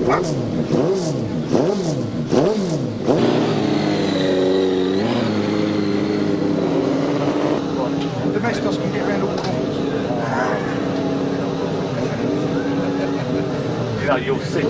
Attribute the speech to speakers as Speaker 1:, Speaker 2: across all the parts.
Speaker 1: De meeste als ik niet ben opkomt.
Speaker 2: Yeah, you'll see.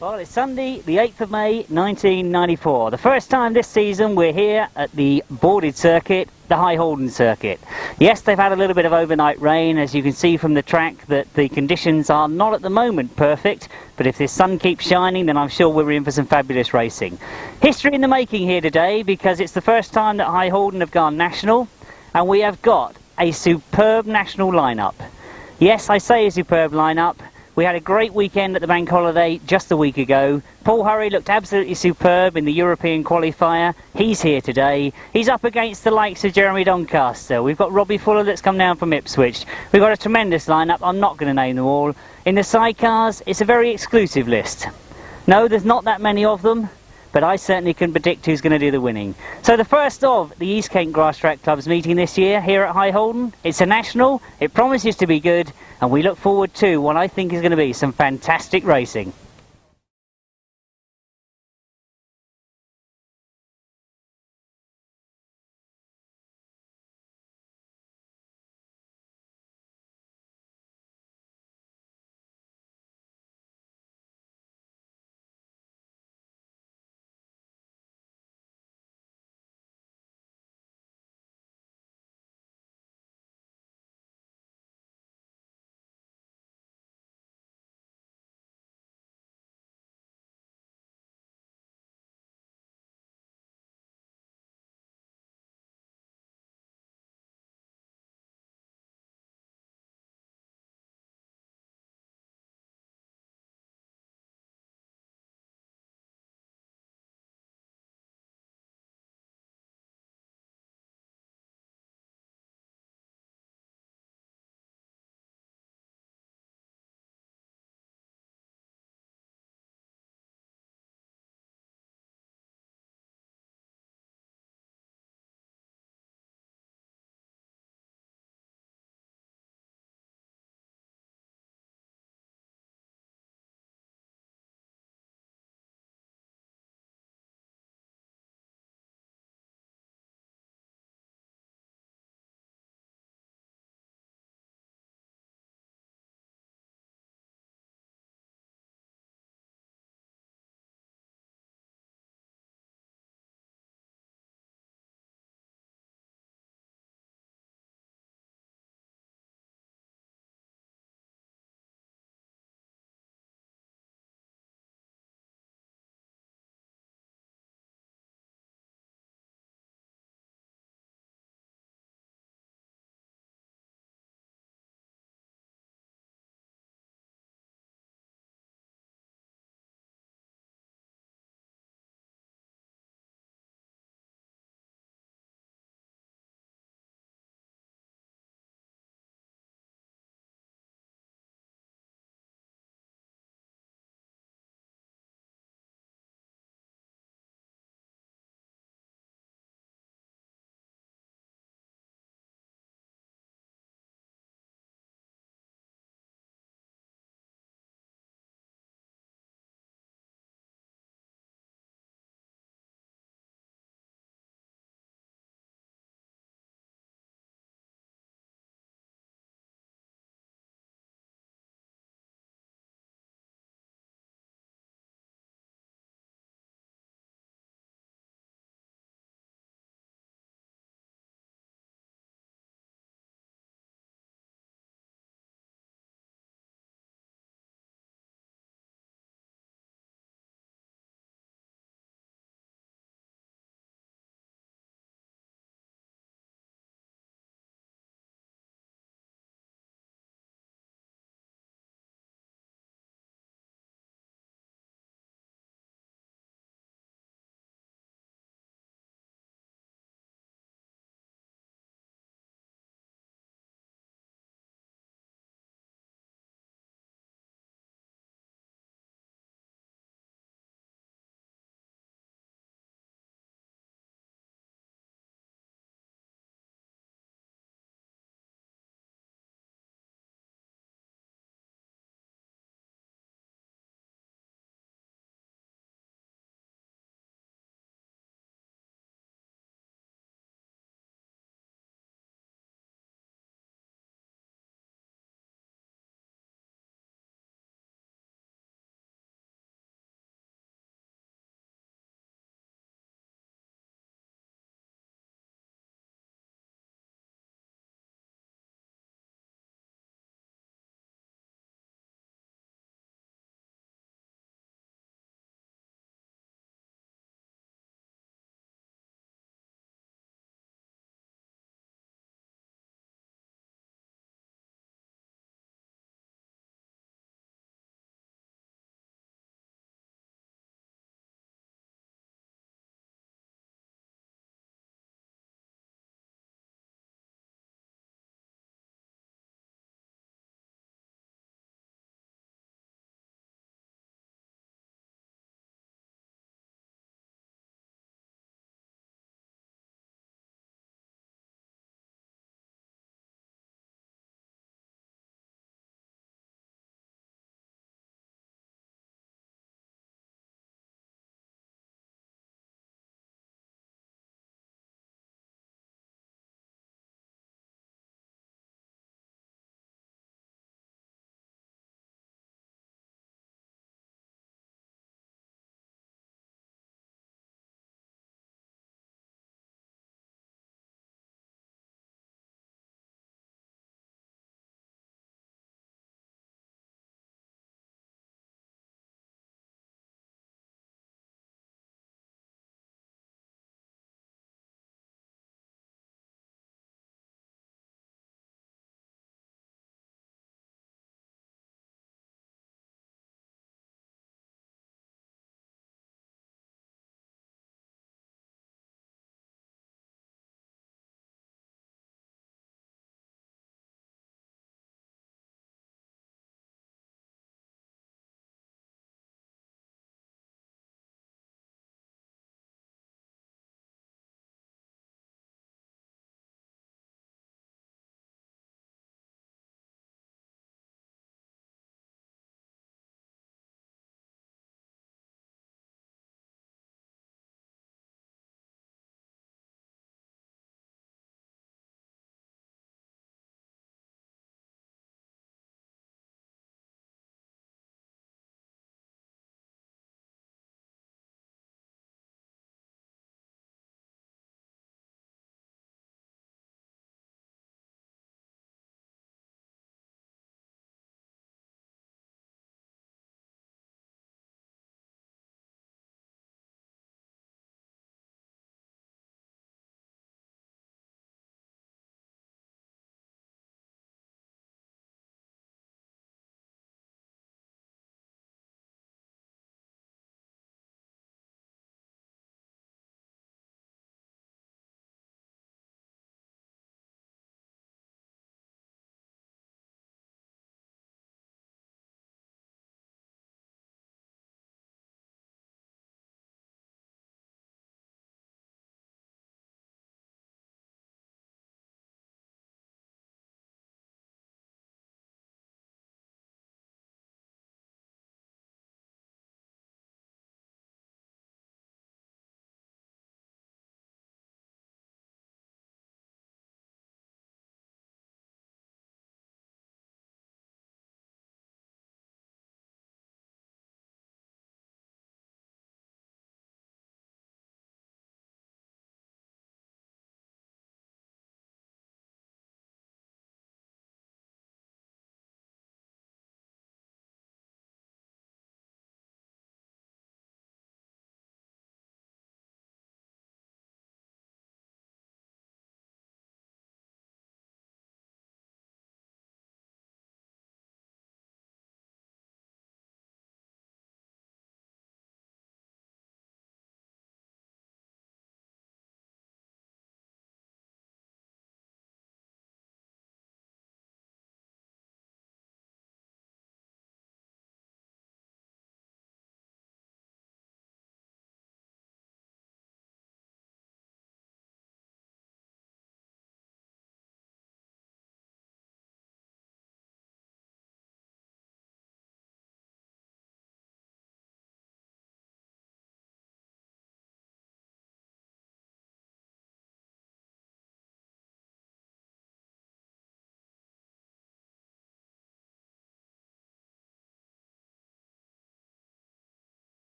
Speaker 3: Well, it's Sunday, the 8th of May, 1994. The first time this season we're here at the boarded circuit, the High Halden circuit. Yes, they've had a little bit of overnight rain, as you can see from the track that the conditions are not at the moment perfect, but if the sun keeps shining then I'm sure we're in for some fabulous racing. History in the making here today, because it's the first time that High Halden have gone national, and we have got a superb national lineup. Yes, I say a superb lineup. We had a great weekend at the bank holiday just a week ago. Paul Hurry looked absolutely superb in the European qualifier. He's here today. He's up against the likes of Jeremy Doncaster. We've got Robbie Fuller that's come down from Ipswich. We've got a tremendous lineup. I'm not going to name them all. In the sidecars, it's a very exclusive list. No, there's not that many of them, but I certainly can predict who's going to do the winning. So the first of the East Kent Grasstrack clubs meeting this year here at High Halden. It's a national. It promises to be good, and we look forward to what I think is going to be some fantastic racing.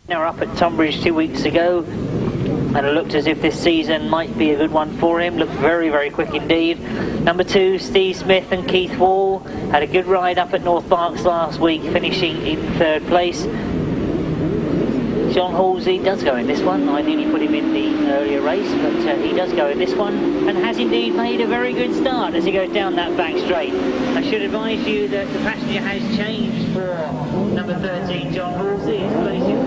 Speaker 2: Now up at Tunbridge 2 weeks ago, and it looked as if this season might be a good one for him. Looked very, very quick indeed. Number 2, Steve Smith and Keith Wall had a good ride up at North Berks last week, finishing in 3rd place. John Halsey does go in this one. I nearly put him in the earlier race, but he does go in this one and has indeed made a very good start as he goes down that back straight. I should advise you that the passenger has changed for number 13, John Halsey. He's placing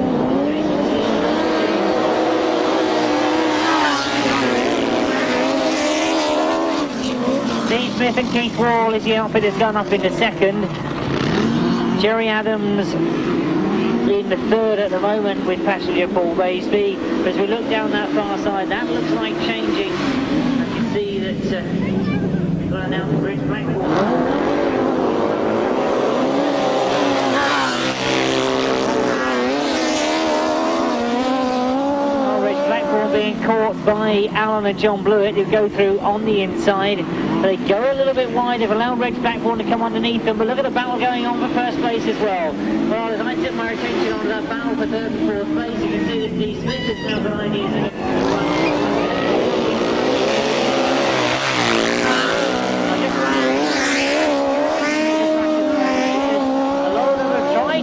Speaker 2: Steve Smith and Keith Wall is the outfit has gone up into 2nd. Jerry Adams in the 3rd at the moment with passenger Paul Baisby. But as we look down that far side, that looks like changing. I can see that we've got an out Rich Blackmore. Being caught by Alan and John Blewett, who go through on the inside. They go a little bit wide. They've allowed Reg Blackburn to come underneath them, but look at the battle going on for 1st place as well. Well, as I took my attention onto that battle for 3rd and 4th place, you can see that Steve Smith is now behind you.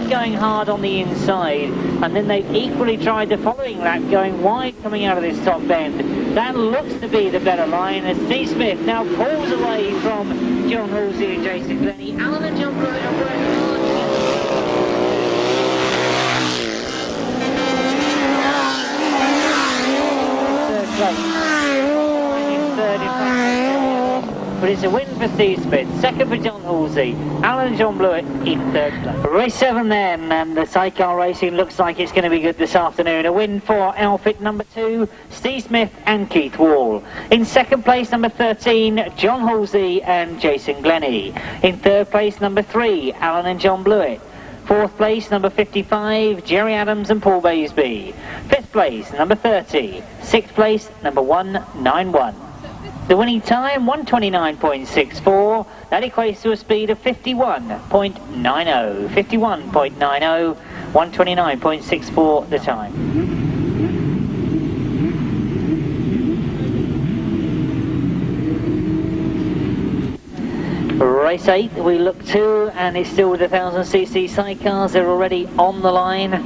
Speaker 2: Going hard on the inside, and then they've equally tried the following lap going wide coming out of this top bend. That looks to be the better line as Steve Smith now pulls away from John Halsey and Jason Glennie. Alan and John Blewett are working hard. Third place. In 3rd in fact. But it's a win for Steve Smith, 2nd for John Halsey, Alan and John Blewett in 3rd place. Race 7 then, and the sidecar racing looks like it's going to be good this afternoon. A win for outfit number 2, Steve Smith and Keith Wall. In 2nd place, number 13, John Halsey and Jason Glennie. In 3rd place, number 3, Alan and John Blewett. 4th place, number 55, Jerry Adams and Paul Baisby. 5th place, number 30. 6th place, number 191. The winning time, 129.64. That equates to a speed of 51.90. 51.90, 129.64 the time. Race 8 we look to, and it's still with the 1000cc sidecars. They're already on the line.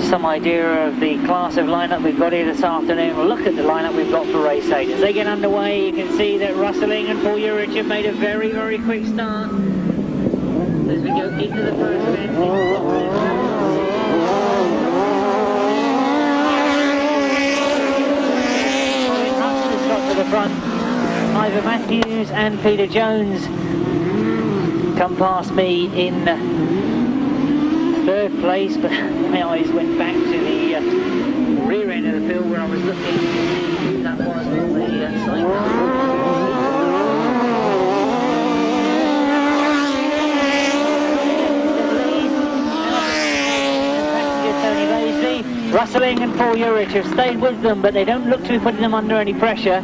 Speaker 2: Some idea of the class of lineup we've got here this afternoon. We'll look at the lineup we've got for race 8. As they get underway, you can see that Rustling and Paul Urycz have made a very, very quick start. As we go into the first bend. To the front, Ivor Matthews and Peter Jones come past me in 3rd place, but my eyes went back to the rear end of the field where I was looking to see who that was on the side. Rustling and Paul Urycz have stayed with them, but they don't look to be putting them under any pressure.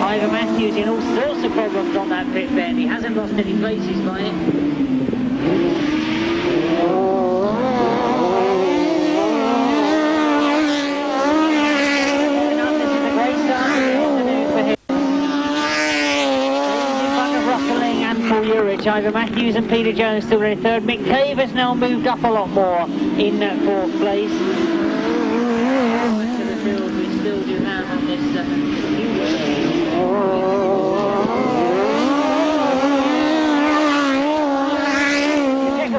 Speaker 2: Ivor Matthews in all sorts of problems on that pit bend. He hasn't lost any places by it. This is a great start to the afternoon for him. In front of Rustling and Paul Urycz, Ivor Matthews and Peter Jones still in 3rd. Mick Cave has now moved up a lot more in 4th place. Rest of the field we still do have on this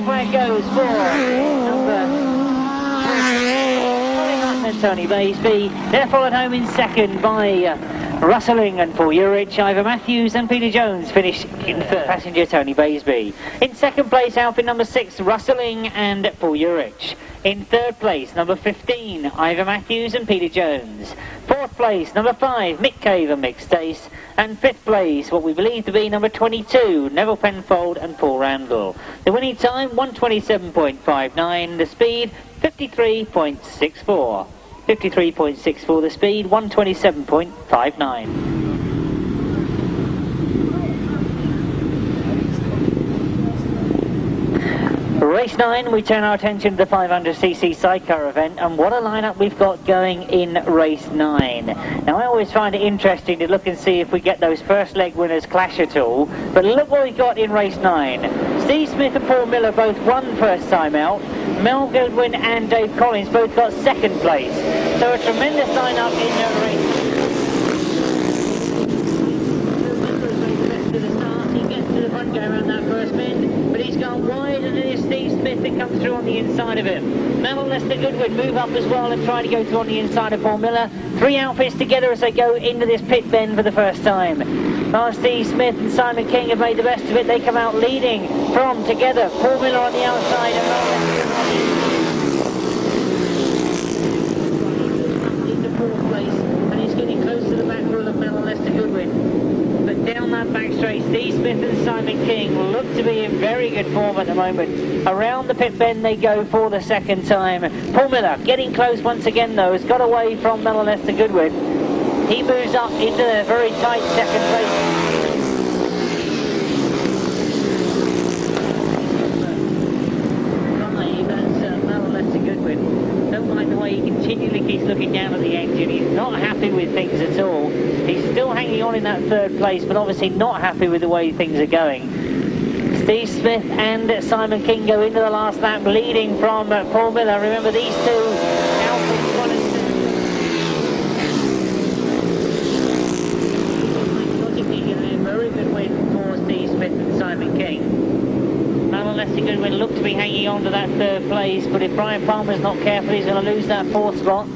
Speaker 2: where it goes for number 29, Tony Baisby. They're followed home in 2nd by Rustling and Paul Urycz. Ivor Matthews and Peter Jones finish in 3rd. Passenger Tony Baisby. In 2nd place, outfit number 6, Rustling and Paul Urycz. In 3rd place, number 15, Ivor Matthews and Peter Jones. 4th place, number 5, Mick Cave and Mick Stace. And 5th place, what we believe to be number 22, Neville Penfold and Paul Randall. The winning time, 127.59. The speed, 53.64. 53.64 the speed, 127.59. Race 9, we turn our attention to the 500cc sidecar event, and what a lineup we've got going in race 9. Now I always find it interesting to look and see if we get those first leg winners clash at all, but look what we've got in race 9. Steve Smith and Paul Miller both won first time out. Mel Goodwin and Dave Collins both got second place. So a tremendous lineup in the race. He gets to the front going around that first bend, but he's gone wide, and it is Steve Smith that comes through on the inside of him. Mel and Lester Goodwin move up as well and try to go through on the inside of Paul Miller. Three outfits together as they go into this pit bend for the first time. While Steve Smith and Simon King have made the best of it, they come out leading from together. Paul Miller on the outside and Mel Lester on the into fourth place, and he's getting close to the back wheel of Mel and Lester Goodwin. But down that back straight, Steve Smith and Simon King look to be in very good form at the moment. Around the pit bend they go for the second time. Paul Miller getting close once again though, has got away from Mel and Lester Goodwin. He moves up into the very tight second place. Don't like the way he continually keeps looking down at the engine. He's not happy with things at all. He's still hanging on in that third place, but obviously not happy with the way things are going. Steve Smith and Simon King go into the last lap, leading from Paul Miller. Remember these two, Alfred, 1 and 2. Very good win for Steve Smith and Simon King. Mel and Lester Goodwin look to be hanging on to that third place, but if Brian Palmer's not careful, he's going to lose that fourth spot.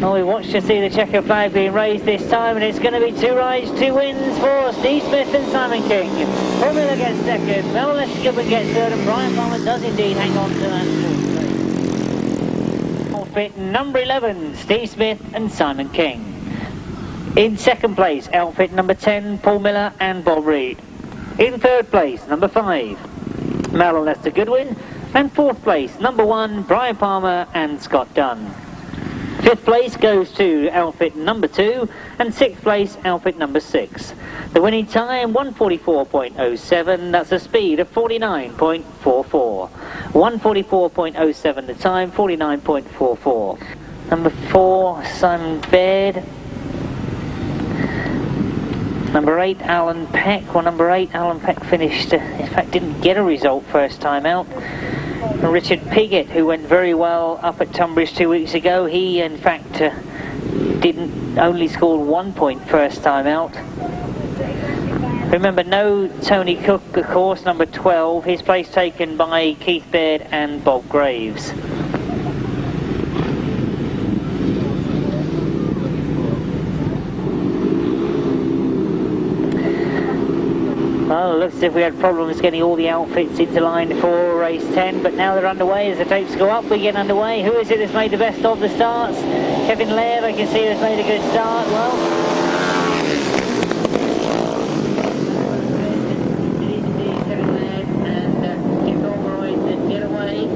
Speaker 2: Oh, we watch to see the checker flag being raised this time, and it's going to be 2 rides, 2 wins for Steve Smith and Simon King. Paul Miller gets second, Mel and Lester Goodwin gets third, and Brian Palmer does indeed hang on to that fourth place. Outfit number 11, Steve Smith and Simon King. In second place, outfit number 10, Paul Miller and Bob Reed. In third place, number 5, Mel and Lester Goodwin. And fourth place, number 1, Brian Palmer and Scott Dunn. Fifth place goes to outfit number 2, and sixth place, outfit number 6. The winning time, 1:44.07, that's a speed of 49.44. 1:44.07 the time, 49.44. Number 4, Simon Baird. Number 8, Alan Peck. Well, number 8, Alan Peck finished, in fact, didn't get a result first time out. Richard Piggott, who went very well up at Tunbridge 2 weeks ago, he, in fact, only scored 1 point first time out. Remember, no Tony Cook, of course, number 12. His place taken by Keith Baird and Bob Graves. Well, it looks as if we had problems getting all the outfits into line for race 10, but now they're underway. As the tapes go up, we get underway. Who is it that's made the best of the starts? Kevin Leide, I can see, has made a good start. Well, it is indeed Kevin Leide and Oldroyd get away.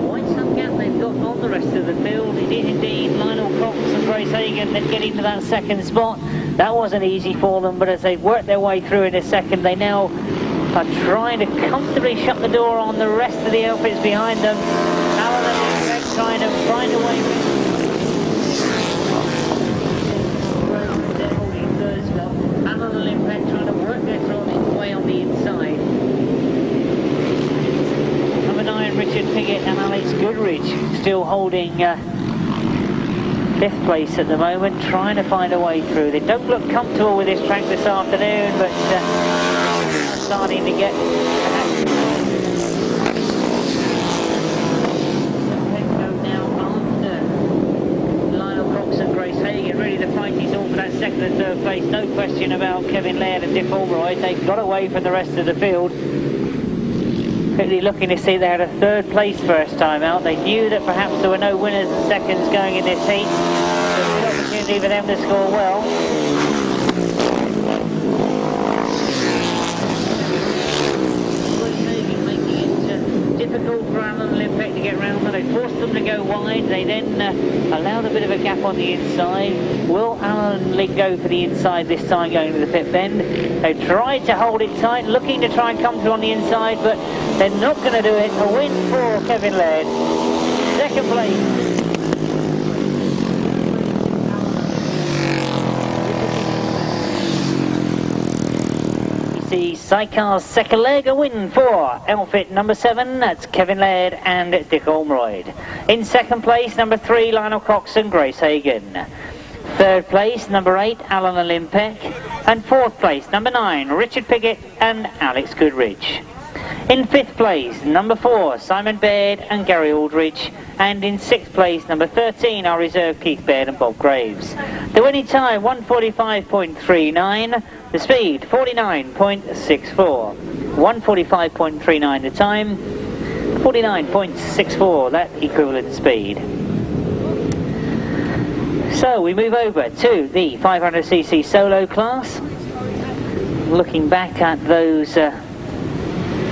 Speaker 2: Quite some gap they've got on the rest of the field. It is indeed Lionel Crox and Grace Hagan that get into that second spot. That wasn't easy for them, but as they've worked their way through in a second, they now are trying to comfortably shut the door on the rest of the outfits behind them. Alan and Greg trying to find a way. They're holding third spot. Alan and Limpet trying to work their way on the inside. Number 9, Richard Piggott and Alex Goodrich still holding 5th place at the moment, trying to find a way through. They don't look comfortable with this track this afternoon, but starting to get Lionel Crox and Grace Hagan. Really the fight is all for that second and third place. No question about Kevin Laird and Dick Oldroyd. They've got away from the rest of the field. Quickly looking to see they had a third place first time out. They knew that perhaps there were no winners and seconds going in this heat. So a good opportunity for them to score well. Making it difficult for Alan and Limpet to get round, but they forced them to go wide. They then allowed a bit of a gap on the inside. Will Alan and Lig go for the inside this time going to the pit bend? They tried to hold it tight, looking to try and come through on the inside, but they're not going to do it. A win for Kevin Leide. Second place. The Sidecars second leg, a win for outfit number 7, that's Kevin Leide and Dick Oldroyd. In second place, number 3, Lionel Cox and Grace Hagen. Third place, number 8, Alan Olympic. And fourth place, number 9, Richard Piggott and Alex Goodrich. In fifth place, number 4, Simon Baird and Gary Aldrich. And in sixth place, number 13, our reserve Keith Baird and Bob Graves. The winning time, 1:45.39. The speed, 49.64. 1:45.39 the time, 49.64, that equivalent speed. So we move over to the 500cc solo class. Looking back at those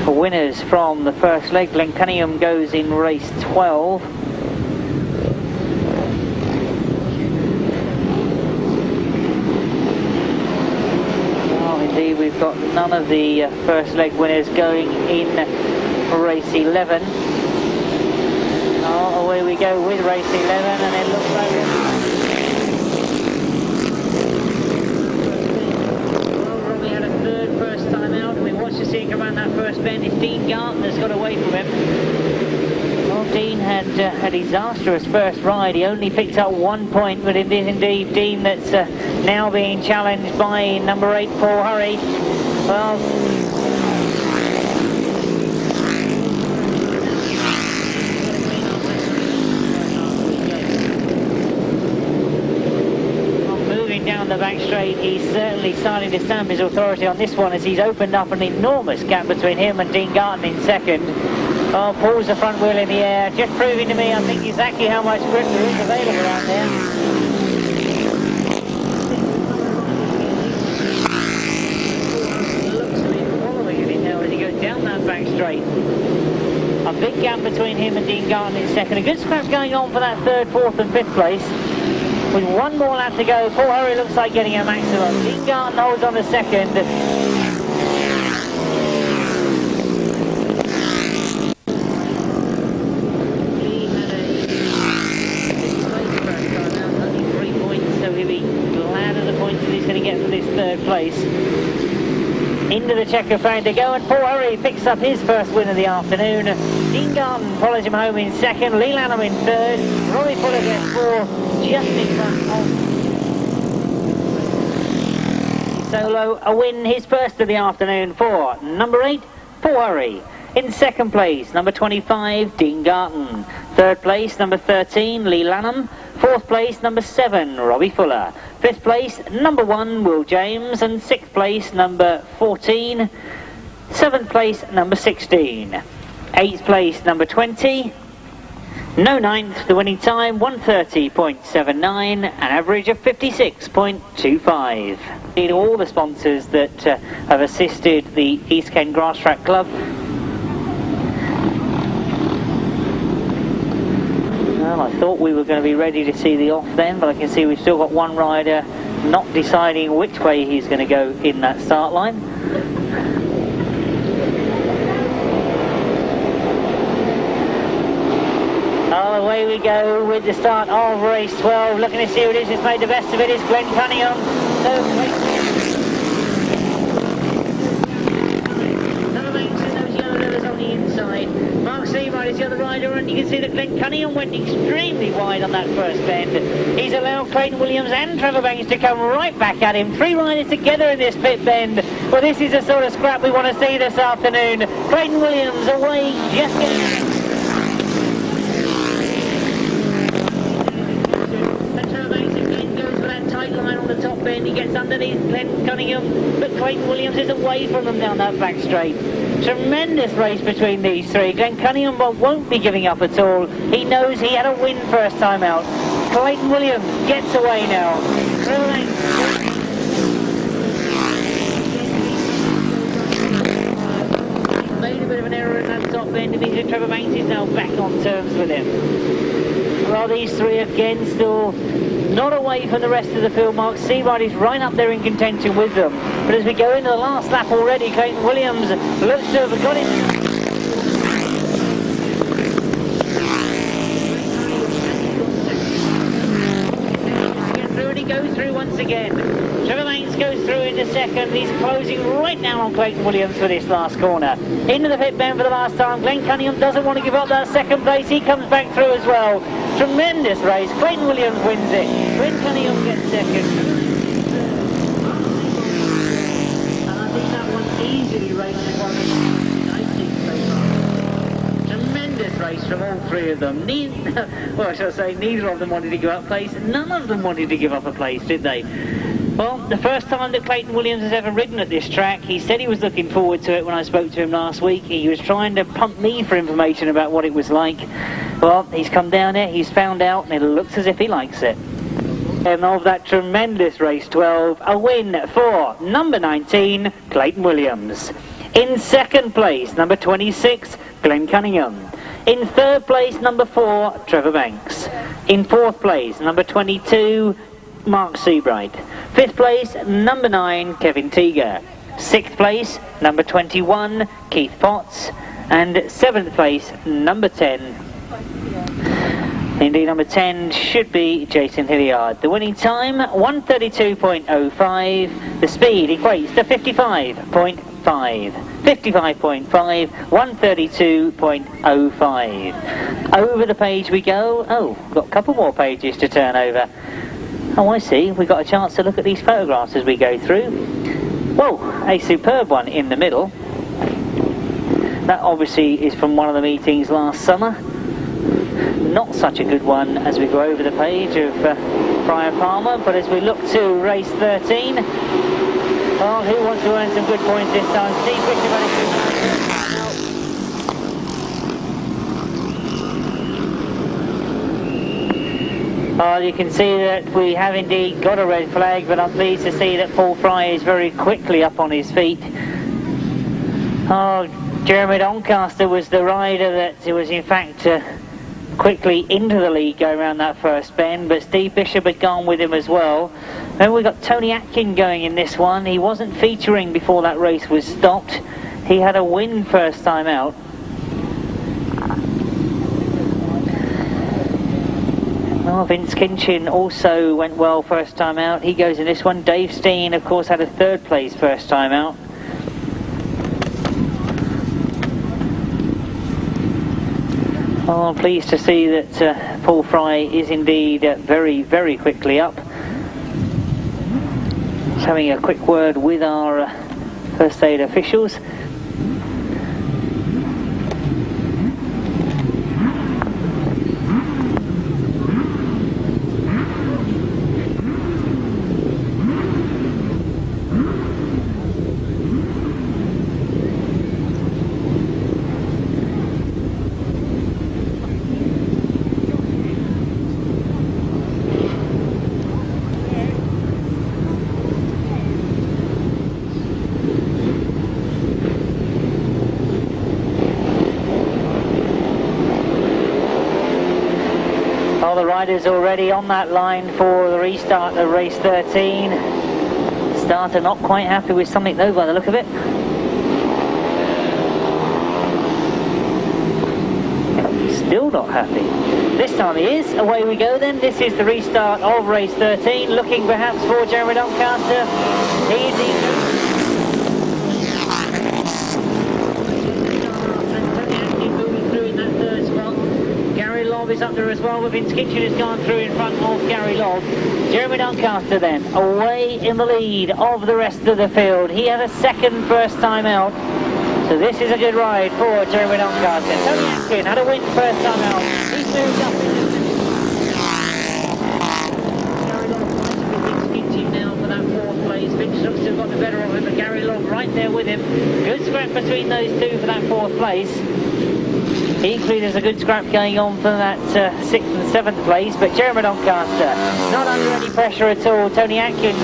Speaker 2: winners from the first leg, Glenn Cunningham goes in race 12. We've got none of the first leg winners going in race 11. Oh, away we go with race 11, and it looks like Robbie had a third first time out. We watched the scene around that first bend. It's Dean Gartner's got away from him. Well, Dean had a disastrous first ride. He only picked up 1 point, but it is indeed Dean that's now being challenged by number 8, Paul Hurry. Well, moving down the back straight, he's certainly starting to stamp his authority on this one as he's opened up an enormous gap between him and Dean Garton in second. Oh, pulls the front wheel in the air, just proving to me, I think, exactly how much grip there is available out there. Looks to be following him now as he goes down that back straight. A big gap between him and Dean Garton in second. A good scrap going on for that third, fourth and fifth place. With one more lap to go, Paul Hurry looks like getting a maximum. Dean Garton holds on to second. Place. Into the checker flag they go, and Paul Hurry picks up his first win of the afternoon. Dean Garton follows him home in second, Lee Lanham in third, Robbie Fuller gets 4, just in front of Solo, a win, his first of the afternoon for number 8, Paul Hurry. In second place, number 25, Dean Garton. Third place, number 13, Lee Lanham. Fourth place, number 7, Robbie Fuller. Fifth place, number 1, Will James. And sixth place, number 14. Seventh place, number 16. Eighth place, number 20. No ninth, the winning time, 1:30.79, an average of 56.25. All the sponsors that have assisted the East Kent Grasstrack Club. Well, I thought we were going to be ready to see the off then, but I can see we've still got one rider not deciding which way he's going to go in that start line. Oh, away we go with the start of race 12. Looking to see who it is who's made the best of it. Is Glenn Cunningham. Is the other rider, and you can see that Glenn Cunningham went extremely wide on that first bend. He's allowed Clayton Williams and Trevor Banks to come right back at him. 3 riders together in this pit bend. Well, this is the sort of scrap we want to see this afternoon. Clayton Williams away, just getting... And Trevor Banks again goes for that tight line on the top bend. He gets underneath Glenn Cunningham, but Clayton Williams is away from them down that back straight. Tremendous race between these three. Glenn Cunningham won't be giving up at all. He knows he had a win first time out. Clayton Williams gets away now. Made a bit of an error in that top end. It means that Trevor Banks is now back on terms with him. Well, these three again still not away from the rest of the field. Mark Seabright is right up there in contention with them. But as we go into the last lap already, Clayton Williams looks to have got it. Goes through once again. Trevor Banks goes through into second. He's closing right now on Clayton Williams for this last corner. Into the pit bend for the last time. Glenn Cunningham doesn't want to give up that second place. He comes back through as well. Tremendous race. Clayton Williams wins it. Glenn Cunningham gets second. And I think that one easily races one. Tremendous race from all three of them. Well, shall I say, neither of them wanted to give up a place. None of them wanted to give up a place, did they? Well, the first time that Clayton Williams has ever ridden at this track, he said he was looking forward to it when I spoke to him last week. He was trying to pump me for information about what it was like. Well, he's come down here, he's found out, and it looks as if he likes it. And of that tremendous race 12, a win for number 19, Clayton Williams. In second place, number 26, Glenn Cunningham. In third place, number 4, Trevor Banks. In fourth place, number 22, Mark Seabright. Fifth place, number 9, Kevin Teager. Sixth place, number 21, Keith Potts. And seventh place, number 10. Indeed, number 10 should be Jason Hilliard. The winning time, 1:32.05. The speed equates to 55.5. 55.5, 1:32.05. Over the page we go. Oh, got a couple more pages to turn over. Oh, I see. We've got a chance to look at these photographs as we go through. Whoa, a superb one in the middle. That obviously is from one of the meetings last summer. Not such a good one as we go over the page of Brian Palmer, but as we look to race 13, oh, who wants to earn some good points this time? Steve Bishop. Oh, you can see that we have indeed got a red flag, but I'm pleased to see that Paul Fry is very quickly up on his feet. Oh, Jeremy Doncaster was the rider that was in fact quickly into the lead going around that first bend, but Steve Bishop had gone with him as well. Then we've got Tony Atkin going in this one. He wasn't featuring before that race was stopped. He had a win first time out. Well, Vince Kinchin also went well first time out. He goes in this one. Dave Steen, of course, had a third place first time out. Oh, I'm pleased to see that Paul Fry is indeed very, very quickly up. Just having a quick word with our first aid officials. The riders already on that line for the restart of race 13. Starter not quite happy with something though by the look of it. Still not happy. This time he is. Away we go then. This is the restart of race 13. Looking perhaps for Jeremy Doncaster. Easy. Is up there as well, but Vince Kitchen has gone through in front of Gary Lobb. Jeremy Doncaster then, away in the lead of the rest of the field. He had a second first time out, so this is a good ride for Jeremy Doncaster. Tony Atkin had a win first time out. He's moved up. Gary Lobb right up with Vince Kitchen now for that fourth place. Vince looks to have got the better of him, but Gary Lobb right there with him. Good scrap between those two for that fourth place. Equally, there's a good scrap going on for that 6th and 7th place, but Jeremy Doncaster not under any pressure at all. Tony Atkin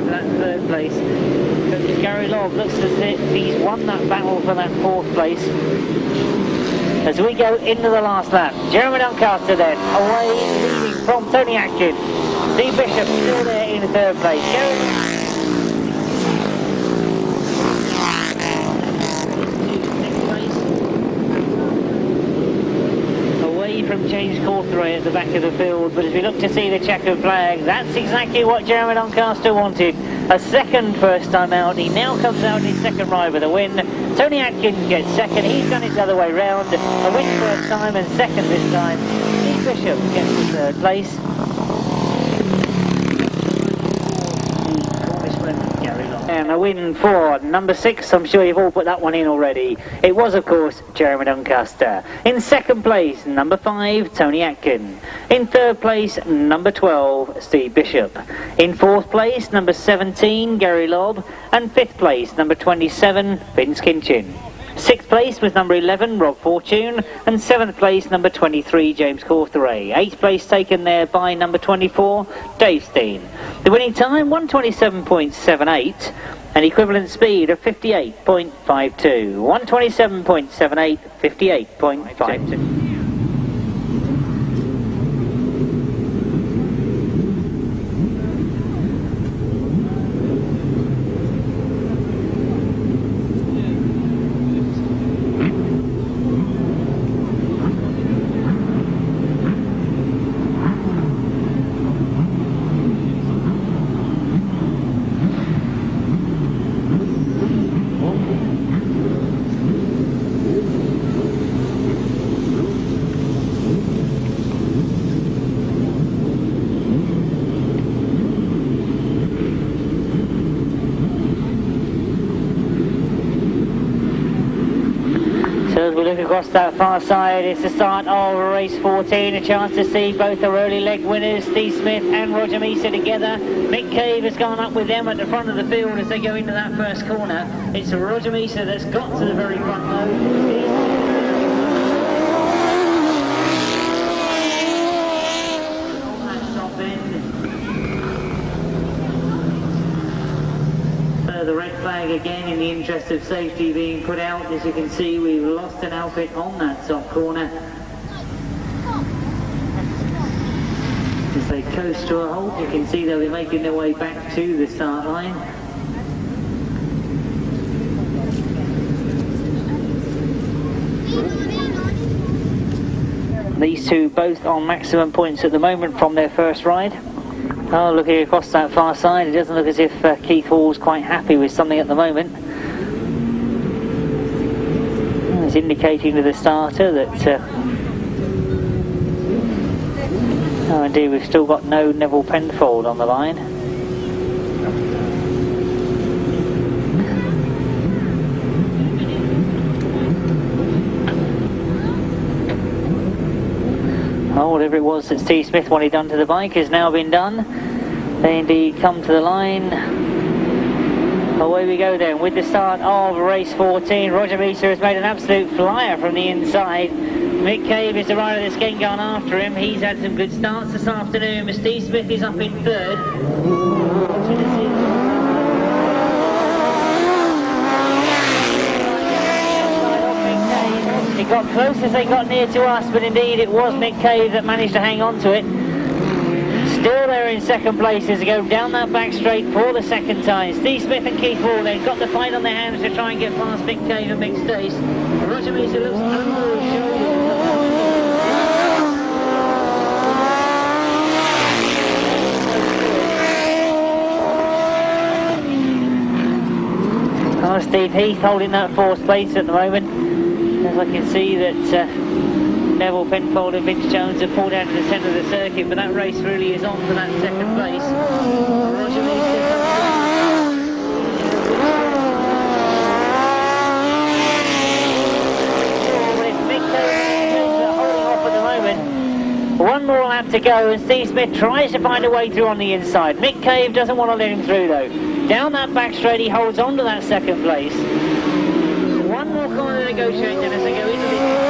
Speaker 2: for that third place. Gary Lobb Lobb looks as if he's won that battle for that 4th place. As we go into the last lap, Jeremy Doncaster then, away leading from Tony Atkins. Steve Bishop still there in 3rd place. From James Cawthorne at the back of the field, but as we look to see the checkered flag, that's exactly what Jeremy Doncaster wanted. A second first time out. He now comes out in his 2nd ride with a win. Tony Atkins gets 2nd. He's done it the other way round. A win first time and 2nd this time. Steve Bishop gets the 3rd place. And a win for number 6. I'm sure you've all put that one in already. It was, of course, Jeremy Doncaster. In 2nd place, number 5, Tony Atkins. In 3rd place, number 12, Steve Bishop. In 4th place, number 17, Gary Lobb. And 5th place, number 27, Vince Kinchin. 6th place was number 11, Rob Fortune, and 7th place, number 23, James Cawthorne. 8th place taken there by number 24, Dave Steen. The winning time, 127.78, an equivalent speed of 58.52. 127.78, 58.52. Across that far side, it's the start of race 14, a chance to see both the early leg winners, Steve Smith and Roger Measor together. Mick Cave has gone up with them at the front of the field as they go into that first corner. It's Roger Measor that's got to the very front though. The red flag again in the interest of safety being put out. As you can see, we've lost an outfit on that top corner. As they coast to a halt, you can see they'll be making their way back to the start line. These two both on maximum points at the moment from their first ride. Oh, looking across that far side, it doesn't look as if Keith Hall's quite happy with something at the moment. He's indicating to the starter that... oh, indeed, we've still got no Neville Penfold on the line. Oh, whatever it was that Steve Smith wanted done to the bike has now been done. They indeed come to the line. Away we go then with the start of race 14. Roger Measor has made an absolute flyer from the inside. Mick Cave is the rider that's getting gone after him. He's had some good starts this afternoon, but Steve Smith is up in 3rd. It got close as they got near to us, but indeed it was Mick Cave that managed to hang on to it. Still there in 2nd place as they go down that back straight for the 2nd time. Steve Smith and Keith Hall, they've got the fight on their hands to try and get past Mick Cave and Mick Stace. Roger Measor looks over his shoulder. Oh, Steve Heath holding that 4th place at the moment. As I can see that Neville Penfold and Vince Jones have pulled out to the centre of the circuit, but that race really is on for that 2nd place. Roger Measor holding off at the moment. One more lap to go, and Steve Smith tries to find a way through on the inside. Mick Cave doesn't want to let him through though. Down that back straight, he holds on to that 2nd place. One more corner to negotiate then as they go into this.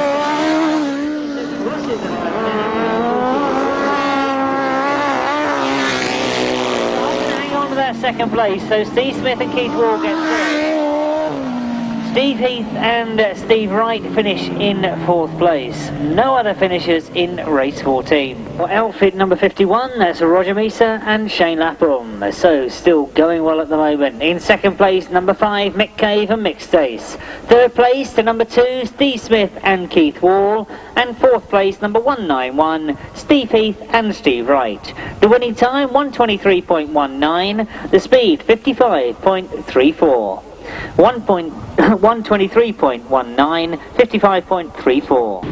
Speaker 2: Hang on to that 2nd place, so Steve Smith and Keith Wall get through. Steve Heath and Steve Wright finish in 4th place. No other finishers in race 14. For outfit number 51, that's Roger Measor and Shane Lapham. So still going well at the moment. In 2nd place, number 5, Mick Cave and Mick Stace. 3rd place to number 2, Steve Smith and Keith Wall. And 4th place, number 191, Steve Heath and Steve Wright. The winning time, 1:23.19. The speed, 55.34. 1:23.19, 55.34.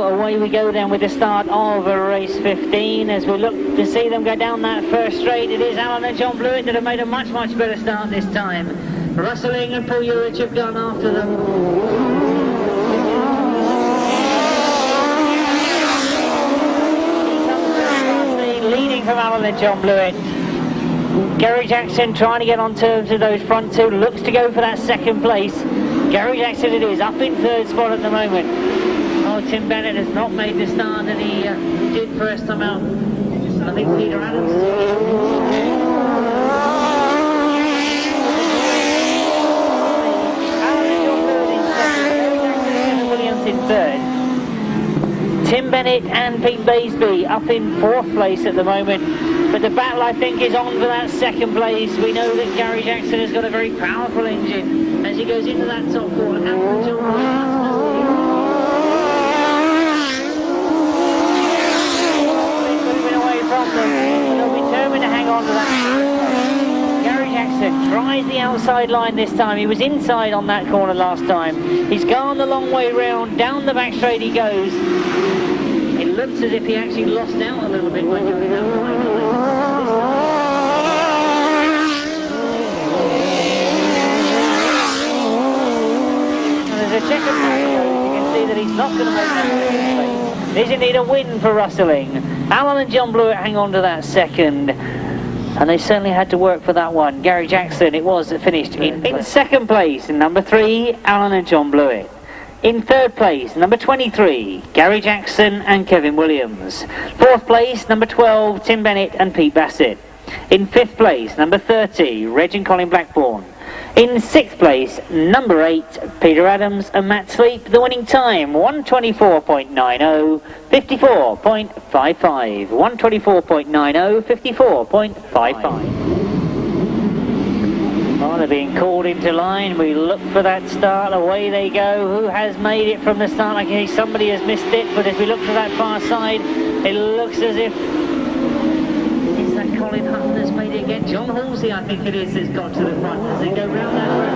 Speaker 2: Away we go then with the start of race 15 as we look to see them go down that first straight. It is Alan and John Blewett that have made a much better start this time. Rustling and Paul Urycz have gone after them. Leading from Alan and John Blewett. Gary Jackson trying to get on terms with those front two, looks to go for that 2nd place. Gary Jackson it is, up in 3rd spot at the moment. Oh, Tim Bennett has not made the start that he did first time out. I think Peter Adams. Williams in 3rd. Tim Bennett and Pete Baisby up in 4th place at the moment. But the battle, I think, is on for that 2nd place. We know that Gary Jackson has got a very powerful engine as he goes into that top 4. They'll be determined to hang on to that. Gary Jackson tries the outside line this time. He was inside on that corner last time. He's gone the long way round. Down the back straight he goes. It looks as if he actually lost out a little bit by doing that wide line. And there's a checker pass. You can see that he's not going to make that mistake. Is indeed a win for rustling. Alan and John Blewett hang on to that 2nd. And they certainly had to work for that one. Gary Jackson, it was that finished in 2nd place. In number 3, Alan and John Blewett. In 3rd place, number 23, Gary Jackson and Kevin Williams. 4th place, number 12, Tim Bennett and Pete Bassett. In 5th place, number 30, Reg and Colin Blackburn. In 6th place, number 8, Peter Adams and Matt Sleep. The winning time, 1:24.90, 54.55. 1:24.90, 54.55. Oh, they're being called into line. We look for that start. Away they go. Who has made it from the start? I can see somebody has missed it, but as we look to that far side, it looks as if it's that Colin Hutton that's made it again. John Halsey, I think it is, has got to the front as they go round that road.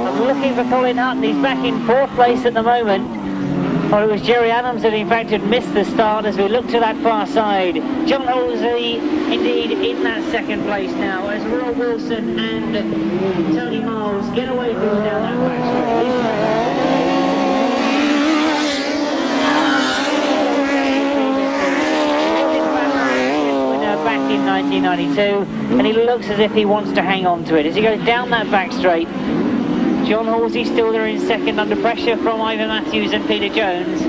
Speaker 2: I'm looking for Colin Hutton. He's back in 4th place at the moment. Well, it was Jerry Adams that in fact had missed the start as we look to that far side. John Halsey indeed in that 2nd place now as Roy Wilson and Tony Miles get away from him down that back straight. Back in 1992 and he looks as if he wants to hang on to it as he goes down that back straight. John Halsey still there in 2nd under pressure from Ivor Matthews and Peter Jones,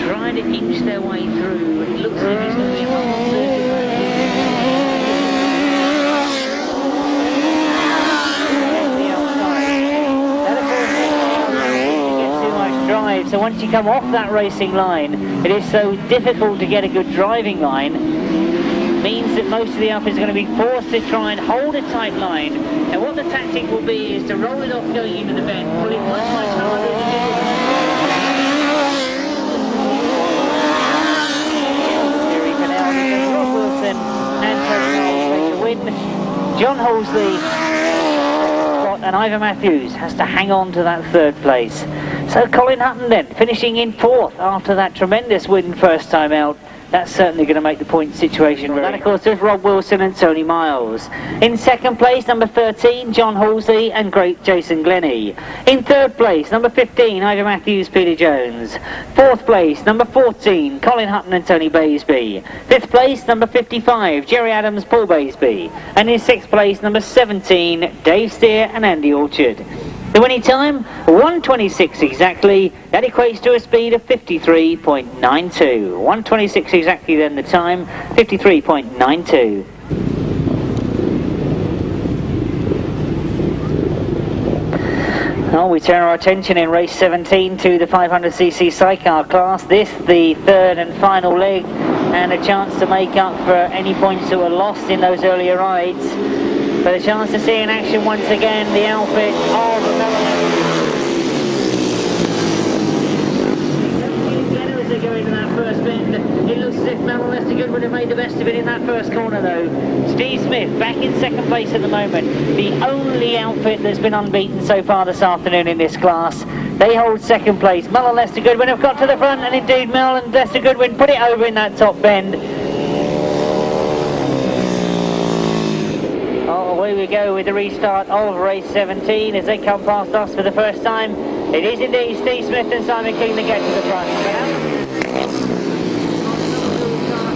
Speaker 2: trying to inch their way through. It looks as if he's going to be one more drive. So once you come off that racing line, it is so difficult to get a good driving line. Means that most of the up is going to be forced to try and hold a tight line. And what the tactic will be is to roll it off going into the bend, pull it much harder than Rob Wilson and Tony Miles make the win. John Halsey and Ivor Matthews has to hang on to that 3rd place. So Colin Hutton then, finishing in 4th after that tremendous win first time out. That's certainly going to make the point situation very. And of course there's Rob Wilson and Tony Miles. In 2nd place, number 13, John Halsey and great Jason Glennie. In 3rd place, number 15, Ivor Matthews, Peter Jones. 4th place, number 14, Colin Hutton and Tony Baisby. 5th place, number 55, Jerry Adams, Paul Baisby. And in 6th place, number 17, Dave Steer and Andy Orchard. The winning time, 1:26 exactly. That equates to a speed of 53.92. 1:26 exactly then the time, 53.92. Well, we turn our attention in race 17 to the 500cc sidecar class. This, the 3rd and final leg, and a chance to make up for any points that were lost in those earlier rides. But a chance to see in action once again the outfit of as they go into that first bend. It looks as if Goodwin would have made the best of it in that first corner though. Steve Smith back in 2nd place at the moment. The only outfit that's been unbeaten so far this afternoon in this class. They hold 2nd place. Mel and Lester Goodwin have got to the front, and indeed Mel and Lester Goodwin put it over in that top bend. Away we go with the restart of race 17 as they come past us for the first time. It is indeed Steve Smith and Simon King that get to the front.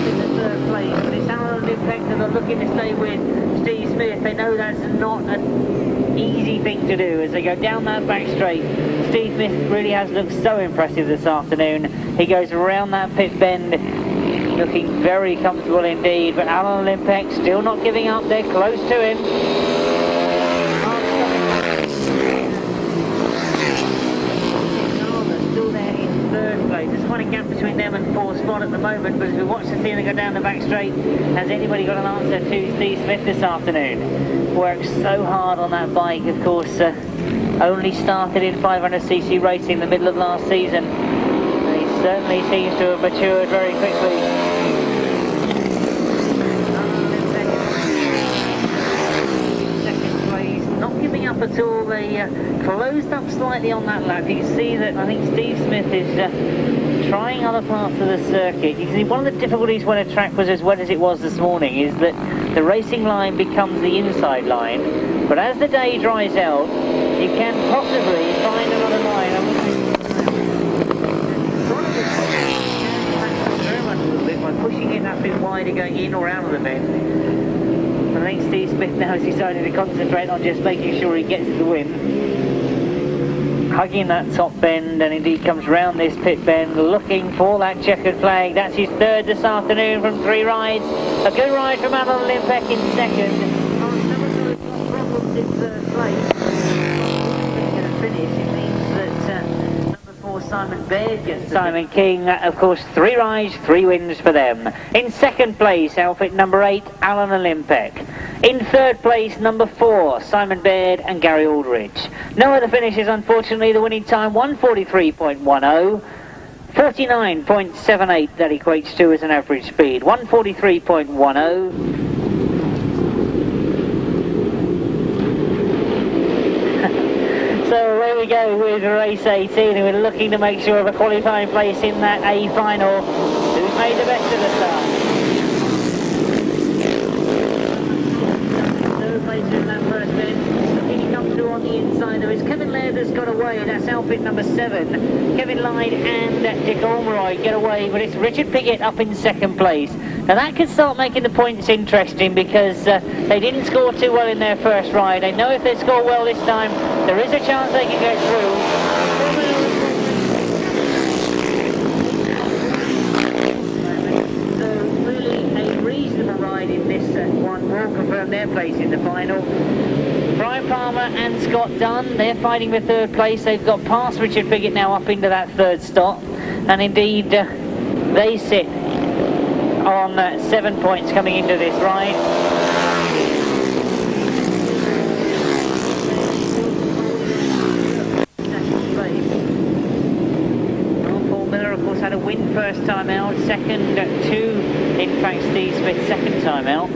Speaker 2: In the 3rd place, but it's Alan Impact that are looking to stay with Steve Smith. They know that's not an easy thing to do as they go down that back straight. Steve Smith really has looked so impressive this afternoon. He goes around that pit bend, looking very comfortable indeed, but Alan Olympic still not giving up. They're close to him. Still there in 3rd place. There's quite a gap between them and 4th spot at the moment, but as we watch the Theatre go down the back straight, has anybody got an answer to Steve Smith this afternoon? Works so hard on that bike, of course, only started in 500cc racing in the middle of last season. Certainly seems to have matured very quickly. Second place, not giving up at all. They closed up slightly on that lap. You can see that I think Steve Smith is trying other parts of the circuit. You can see one of the difficulties when a track was as wet as it was this morning is that the racing line becomes the inside line. But as the day dries out, you can possibly find another line. By pushing it that bit wider going in or out of the bend. I think Steve Smith now has decided to concentrate on just making sure he gets the win. Hugging that top bend and indeed comes round this pit bend looking for that checkered flag. That's his 3rd this afternoon from 3 rides. A good ride from Alan Olympic in 2nd. Problems in 3rd place. Going to finish. It means that Simon Baird gets Simon King, of course, 3 rides, 3 wins for them. In 2nd place, outfit number 8, Alan Olympic. In 3rd place, number 4, Simon Baird and Gary Aldridge. No other finishes, unfortunately. The winning time, 1:43.10. 49.78 that equates to as an average speed. 1:43.10. So there we go with race 18, and we're looking to make sure of a qualifying place in that A final. Who's made the best of the start? Third place in that first bend. Looking to come through on the inside. There is Kevin Leide that's got away. That's outfit number 7. Kevin Leide and Dick Oldroyd get away, but it's Richard Piggott up in 2nd place. Now that could start making the points interesting because they didn't score too well in their first ride. They know if they score well this time, there is a chance they can get through. So really a reasonable ride in this one will confirm their place in the final. Brian Palmer and Scott Dunn, they're fighting for 3rd place. They've got past Richard Piggott now up into that 3rd stop. And indeed, they sit on 7 points coming into this ride. Paul Miller, of course, had a win first time out. 2nd to, in fact, Steve Smith 2nd time out.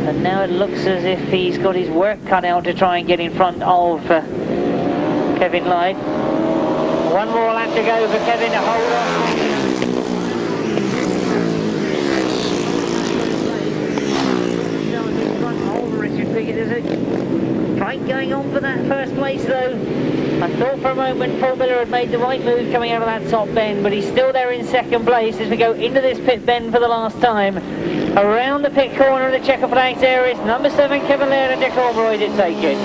Speaker 2: And now it looks as if he's got his work cut out to try and get in front of Kevin Leide. One more lap to go for Kevin to hold on. Fight going on for that first place though. I thought for a moment Paul Miller had made the right move coming out of that top bend, but he's still there in second place as we go into this pit bend for the last time. Around the pit corner of the checker flags there is number 7 Kevin Leide and Dick Oldroyd to take it.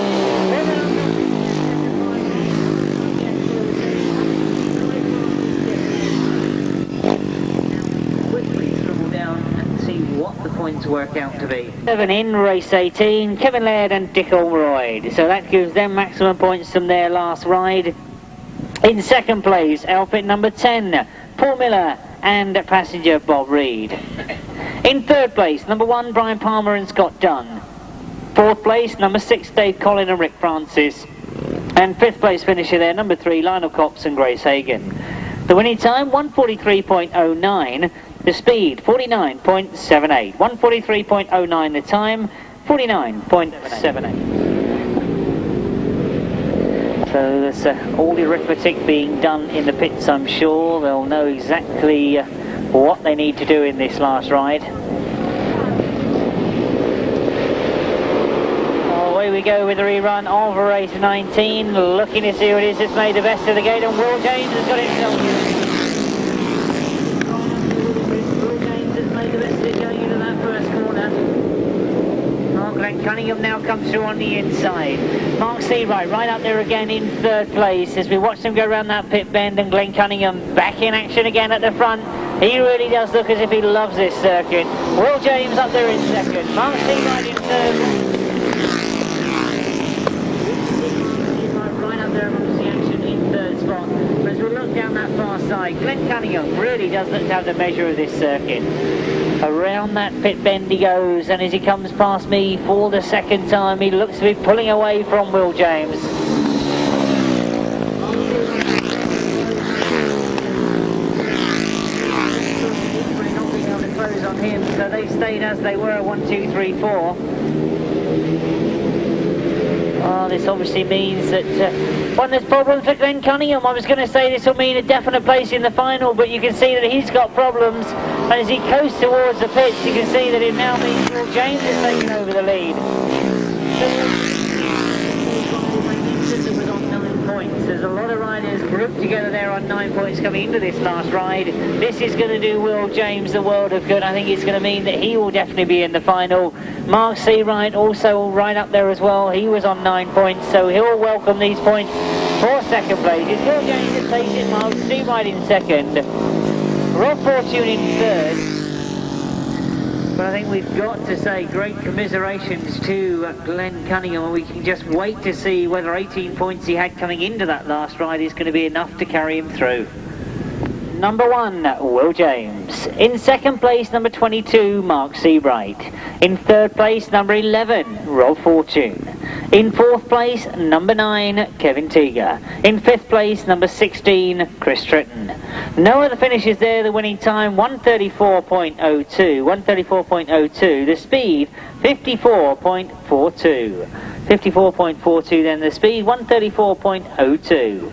Speaker 2: What the points work out to be. 7 in race 18, Kevin Leide and Dick Oldroyd. So that gives them maximum points from their last ride. In second place, outfit number 10, Paul Miller and passenger Bob Reed. In third place, number 1, Brian Palmer and Scott Dunn. Fourth place, number 6, Dave Collin and Rick Francis. And fifth place finisher there, number 3, Lionel Copps and Grace Hagan. The winning time, 1:43.09. The speed, 49.78. 1:43.09 the time, 49.78. So there's all the arithmetic being done in the pits, I'm sure. They'll know exactly what they need to do in this last ride. Away we go with the rerun of race 19. Looking to see who it is that's made the best of the gate, and Will James has got himself. Glenn Cunningham now comes through on the inside. Mark Seawright right up there again in third place as we watch them go around that pit bend, and Glenn Cunningham back in action again at the front. He really does look as if he loves this circuit. Will James up there in second. Mark Seawright in third. Right up there amongst the action in third spot. But as we look down that far side, Glenn Cunningham really does look to have the measure of this circuit. Around that pit bend he goes, and as he comes past me for the second time, he looks to be pulling away from Will James. Not being able to close on him, so they've stayed as they were, 1, 2, 3, 4. Oh, this obviously means that when there's problems for Glenn Cunningham, I was going to say this will mean a definite place in the final, but you can see that he's got problems, and as he coasts towards the pits, you can see that it now means Will James is taking over the lead. There's a lot of riders grouped together there on 9 points coming into this last ride. This is going to do Will James the world of good. I think it's going to mean that he will definitely be in the final. Mark Seawright also right up there as well. He was on 9 points, so he'll welcome these points for second place. It's Will James that takes it, Mark Seawright in second, Rob Fortune in third. But I think we've got to say great commiserations to Glenn Cunningham, and we can just wait to see whether 18 points he had coming into that last ride is going to be enough to carry him through. Number 1, Will James. In second place, number 22, Mark Seawright. In third place, number 11, Rob Fortune. In fourth place, number 9, Kevin Teager. In fifth place, number 16, Chris Tritton. No other finishes there. The winning time, 1:34.02. 1:34.02. The speed, 54.42. 54.42 then the speed, 1:34.02.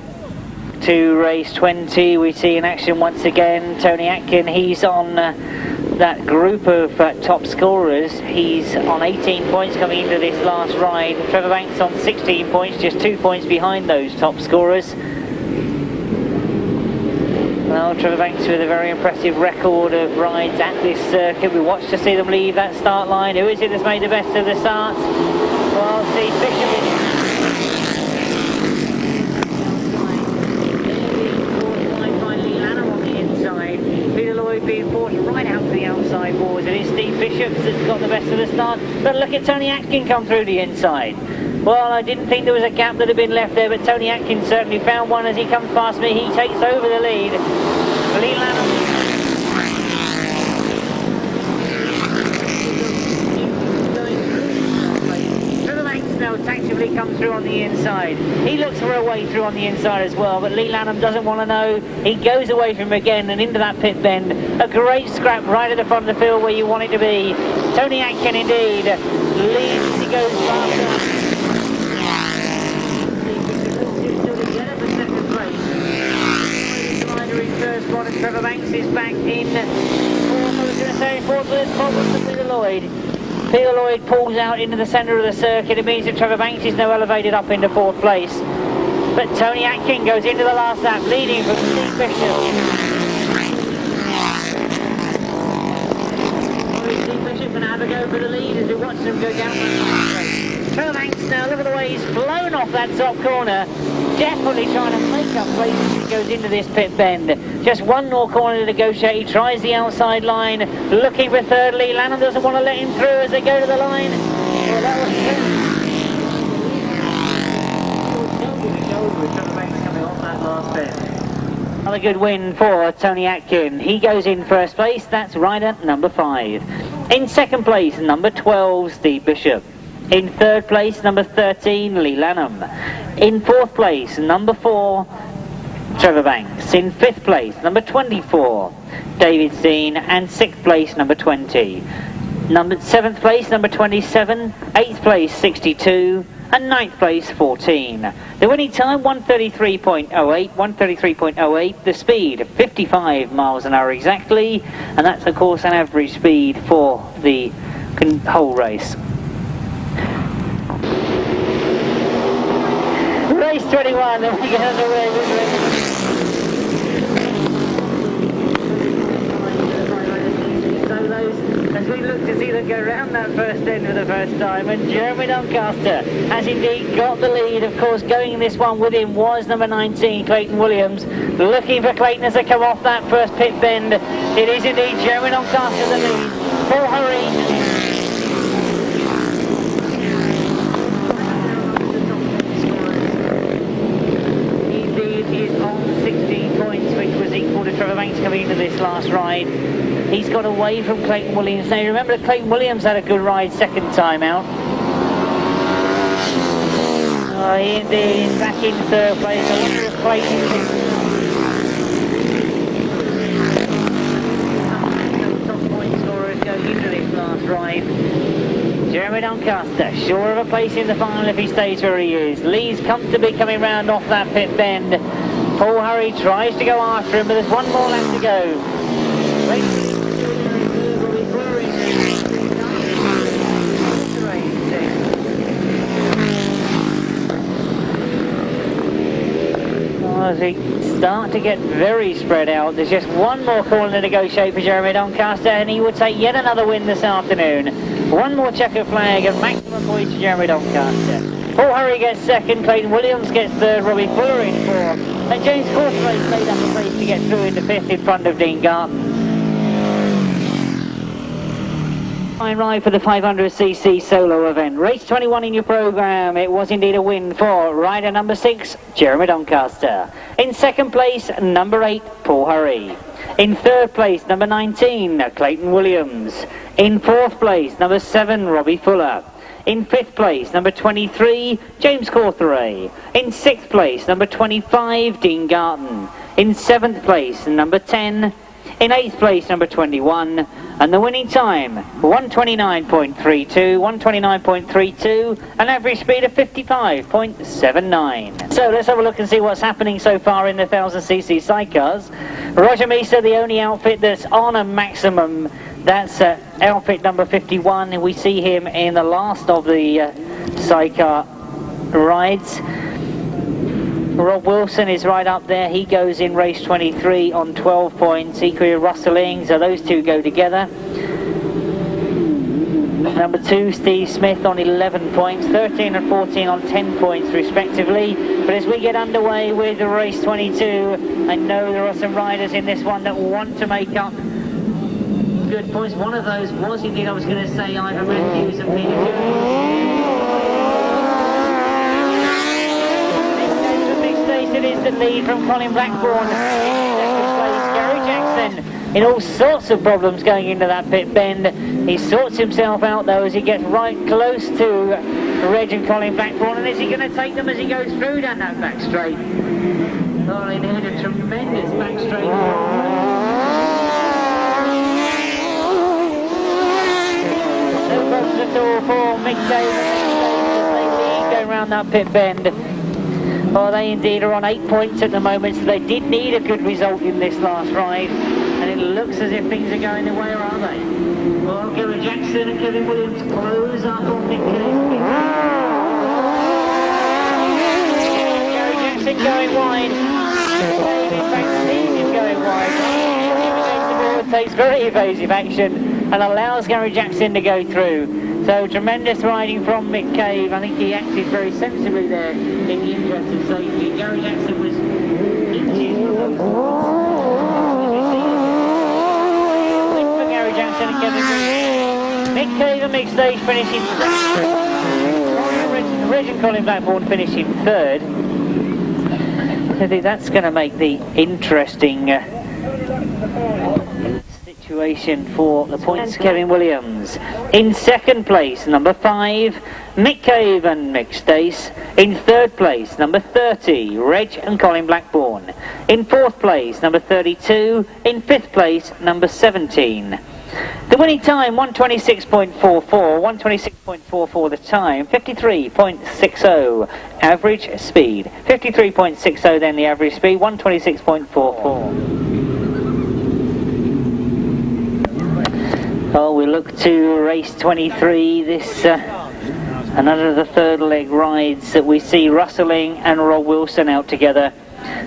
Speaker 2: To race 20, we see in action once again Tony Atkin. He's on that group of top scorers. He's on 18 points coming into this last ride. Trevor Banks on 16 points, just 2 points behind those top scorers. Well, Trevor Banks with a very impressive record of rides at this circuit. We watch to see them leave that start line. Who is it that's made the best of the start? Well, Steve Bishop is being forced right out to the outside boards. It is Steve Bishop's that's got the best of the start, but look at Tony Atkin come through the inside. Well, I didn't think there was a gap that had been left there, but Tony Atkin certainly found one as he comes past me. He takes over the lead. Lee Lapham now tactically comes through on the inside. He looks for a way through on the inside as well, but Lee Lanham doesn't want to know. He goes away from him again and into that pit bend. A great scrap right at the front of the field where you want it to be. Tony Atkin indeed leads. He goes faster. first one, and Trevor Banks is back in fourth. I was going to say fourth, but it's problems with Peter Lloyd. Peter Lloyd pulls out into the centre of the circuit. It means that Trevor Banks is now elevated up into fourth place. But Tony Atkin goes into the last lap, leading from Steve Bishop. Steve Bishop can have a go for the lead as we watch them go down. Trevor Banks now, look at the way he's flown off that top corner. Definitely trying to make up places as he goes into this pit bend. Just one more corner to negotiate. He tries the outside line, looking for third. Lee Lanham doesn't want to let him through as they go to the line. Well, that was another good win for Tony Atkin. He goes in first place. That's rider number 5. In second place, number 12, Steve Bishop. In third place, number 13, Lee Lanham. In fourth place, number 4, Trevor Banks. In fifth place, number 24, David Steen. And sixth place, number 20. Seventh place, number 27. Eighth place, 62. And ninth place, 14. The winning time, 1:33.08. 1:33.08. The speed, 55 miles an hour exactly. And that's, of course, an average speed for the whole race. Race 21, then we get underway with solos as we look to see them go round that first end for the first time, and Jeremy Doncaster has indeed got the lead. Of course, going in this one with him was number 19, Clayton Williams. Looking for Clayton as they come off that first pit bend. It is indeed Jeremy Doncaster the lead. Full hurry. Trevor Banks coming into this last ride. He's got away from Clayton Williams. Now you remember that Clayton Williams had a good ride second time out. Oh, he indeed is back in third place. I wonder if Clayton top point scorers go into this last ride. Jeremy Doncaster, sure of a place in the final if he stays where he is. Lee's comfortably coming round off that pit bend. Paul Hurry tries to go after him, but there's one more lap to go. As we start to get very spread out, there's just one more corner to negotiate for Jeremy Doncaster, and he would take yet another win this afternoon. One more checkered flag and maximum points for Jeremy Doncaster. Paul Hurry gets second, Clayton Williams gets third, Robbie Fuller in fourth, and James Cortway stayed up a place to get through into fifth in front of Dean Garton. Fine ride for the 500cc solo event. Race 21 in your programme. It was indeed a win for rider number 6, Jeremy Doncaster. In second place, number 8, Paul Hurry. In third place, number 19, Clayton Williams. In fourth place, number 7, Robbie Fuller. In fifth place, number 23, James Cortway. In sixth place, number 25, Dean Garton. In seventh place, number 10. In eighth place, number 21. And the winning time, 1:29.32, 1:29.32, an average speed of 55.79. So let's have a look and see what's happening so far in the 1000cc sidecars. Roger Measor, the only outfit that's on a maximum. That's outfit number 51. We see him in the last of the sidecar rides. Rob Wilson is right up there. He goes in race 23 on 12 points. Equally Russelling, so those two go together. Number 2, Steve Smith on 11 points. 13 and 14 on 10 points respectively. But as we get underway with race 22, I know there are some riders in this one that want to make up good points. One of those was indeed, I was going to say, Ivor Matthews and Peter It is the lead from Colin Blackburn. Second place, Gary Jackson. In all sorts of problems going into that pit bend. He sorts himself out though as he gets right close to Reg and Colin Blackburn. And is he going to take them as he goes through down that back straight? Oh, he did a tremendous back straight. No problems at all for Mick Davis as they lead going around that pit bend. Well, they indeed are on 8 points at the moment, so they did need a good result in this last ride, and it looks as if things are going their way, or are they? Well, Gary Jackson and Kevin Williams close up on Nick Cave. Gary Jackson going wide. In fact, Steve is going wide. The board takes very evasive action and allows Gary Jackson to go through. So tremendous riding from Mick Cave. I think he acted very sensibly there in the interest of safety. Gary Jackson was inches from those win for Gary Jackson and Kevin Williams. Mick Cave and Mick Stage finishing third. Urycz and Colin Blackburn finishing third. I think that's going to make the interesting situation for the points. Kevin Williams in second place, number 5 Mick Cave and Mick Stace. In third place, number 30 Reg and Colin Blackburn. In fourth place, number 32. In fifth place, number 17. The winning time 126.44, 126.44 the time, 53.60 average speed, 53.60 then the average speed, 126.44. Well, we look to race 23, this another of the third leg rides that we see Russelling and Rob Wilson out together.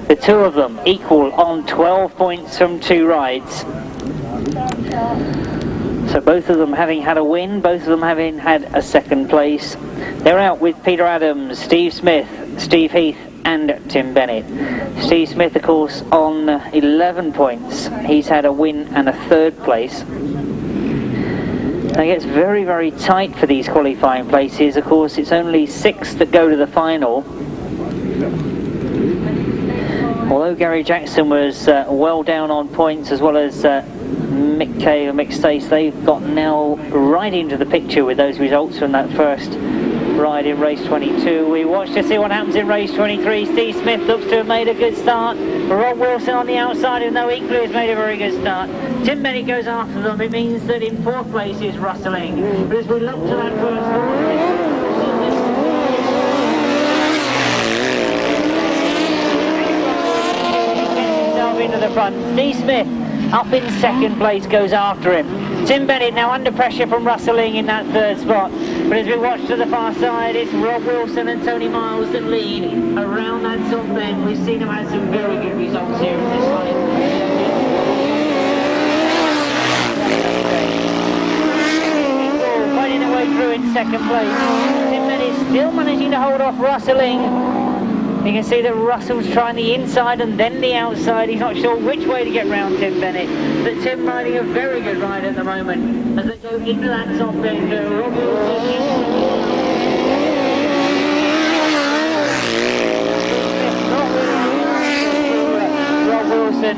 Speaker 2: The two of them equal on 12 points from 2 rides. So both of them having had a win, both of them having had a second place. They're out with Peter Adams, Steve Smith, Steve Heath and Tim Bennett. Steve Smith, of course, on 11 points. He's had a win and a third place. Now it gets very, very tight for these qualifying places. Of course, it's only 6 that go to the final. Although Gary Jackson was well down on points, as well as Mick Cave and Mick Stace, they've got now right into the picture with those results from that first ride in race 22. We watch to see what happens in race 23. Steve Smith looks to have made a good start. Rob Wilson on the outside, and though equally has made a very good start. Tim Bennett goes after them. It means that in fourth place is Russelling. But as we look to that first into the front. Steve Smith up in second place goes after him. Tim Bennett now under pressure from Russelling in that third spot. But as we watch to the far side, it's Rob Wilson and Tony Miles that lead around that top end. We've seen them have some very good results here in this line. Fighting their way through in second place. Tim Bennett still managing to hold off Russelling. You can see that Russell's trying the inside and then the outside. He's not sure which way to get round Tim Bennett. But Tim riding a very good ride at the moment as they go into that top end. Rob Wilson.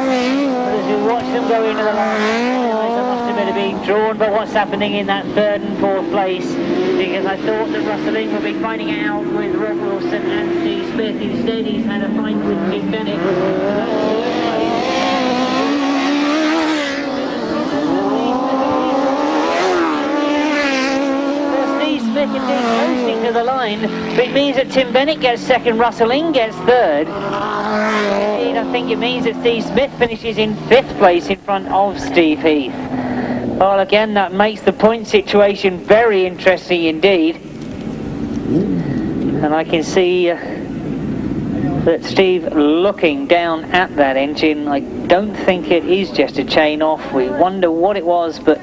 Speaker 2: But as we watch them go into the line, I must admit being drawn by what's happening in that third and fourth place, because I thought that Russelling would be fighting it out with Rob Wilson and Steve Smith. Instead, he's had a fight with Tim Bennett. Steve Smith indeed coasting to the line, but it means that Tim Bennett gets second, Russelling gets third. Indeed, I think it means that Steve Smith finishes in fifth place in front of Steve Heath. Well, again, that makes the point situation very interesting indeed. And I can see that Steve looking down at that engine. I don't think it is just a chain off. We wonder what it was, but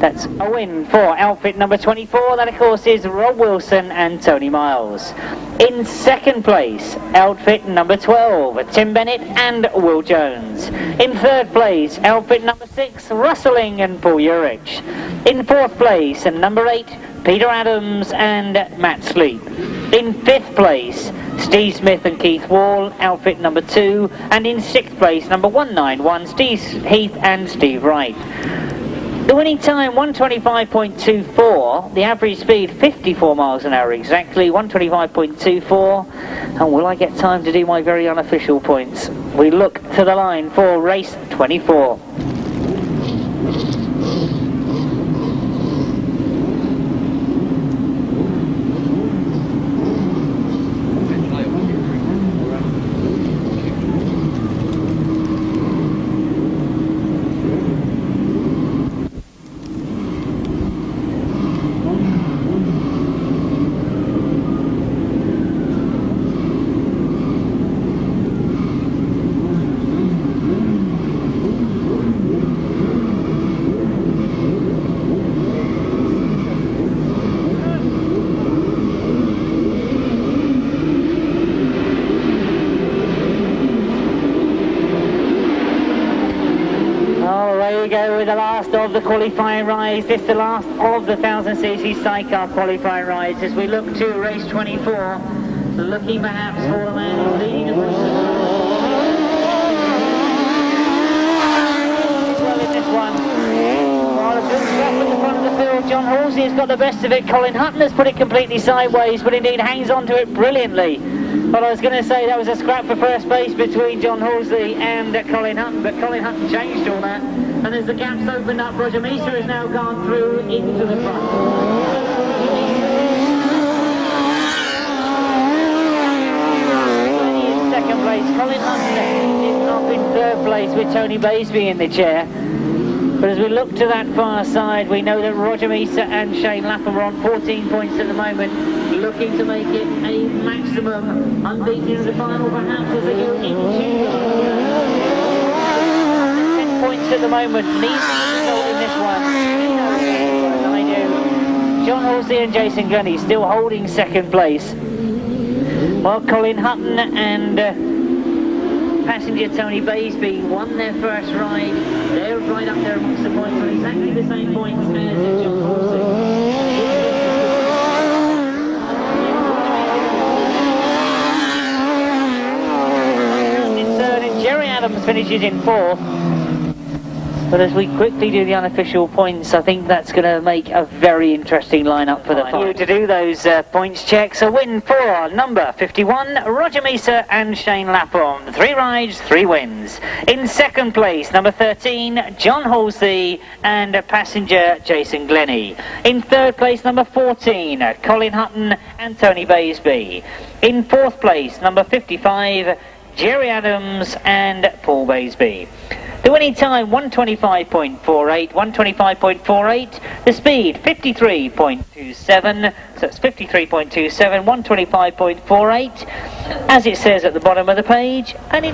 Speaker 2: that's a win for outfit number 24. That, of course, is Rob Wilson and Tony Miles. In second place, outfit number 12, Tim Bennett and Will Jones. In third place, outfit number 6, Russelling and Paul Urycz. In fourth place, and number 8, Peter Adams and Matt Sleep. In fifth place, Steve Smith and Keith Wall, outfit number 2. And in sixth place, number 191, Steve Heath and Steve Wright. The winning time, 125.24. The average speed, 54 miles an hour exactly, 125.24. And will I get time to do my very unofficial points? We look to the line for race 24. we go with the last of the qualifying rides. This is the last of the 1000cc sidecar qualifying rides as we look to race 24. Looking perhaps for the man who's leading the race. Well in this one. While a good scrap at the front of the field, John Halsey has got the best of it. Colin Hutton has put it completely sideways, but indeed hangs on to it brilliantly. But I was going to say that was a scrap for first base between John Halsey and Colin Hutton, but Colin Hutton changed all that. And as the gaps opened up, Roger Measor has now gone through into the front. In second place, Colin Hutton is up in third place with Tony Baisby in the chair. But as we look to that far side, we know that Roger Measor and Shane Lapham are on 14 points at the moment, looking to make it a maximum, unbeaten in the final perhaps as they go into 10 points at the moment. Neither result in this one. I do. John Halsey and Jason Glennie still holding second place, while Colin Hutton and passenger Tony Baisby won their first ride. They're right up there amongst the points on exactly the same points as John Halsey. In third, and Jerry Adams finishes in fourth. But as we quickly do the unofficial points, I think that's going to make a very interesting lineup for the final. To do those points checks, a win for number 51, Roger Measor and Shane Lapham. 3 rides, 3 wins. In second place, number 13, John Halsey and passenger Jason Glennie. In third place, number 14, Colin Hutton and Tony Baisby. In fourth place, number 55, Jerry Adams and Paul Baisby. The winning time 125.48, 125.48. The speed 53.27, so it's 53.27, 125.48. As it says at the bottom of the page, and in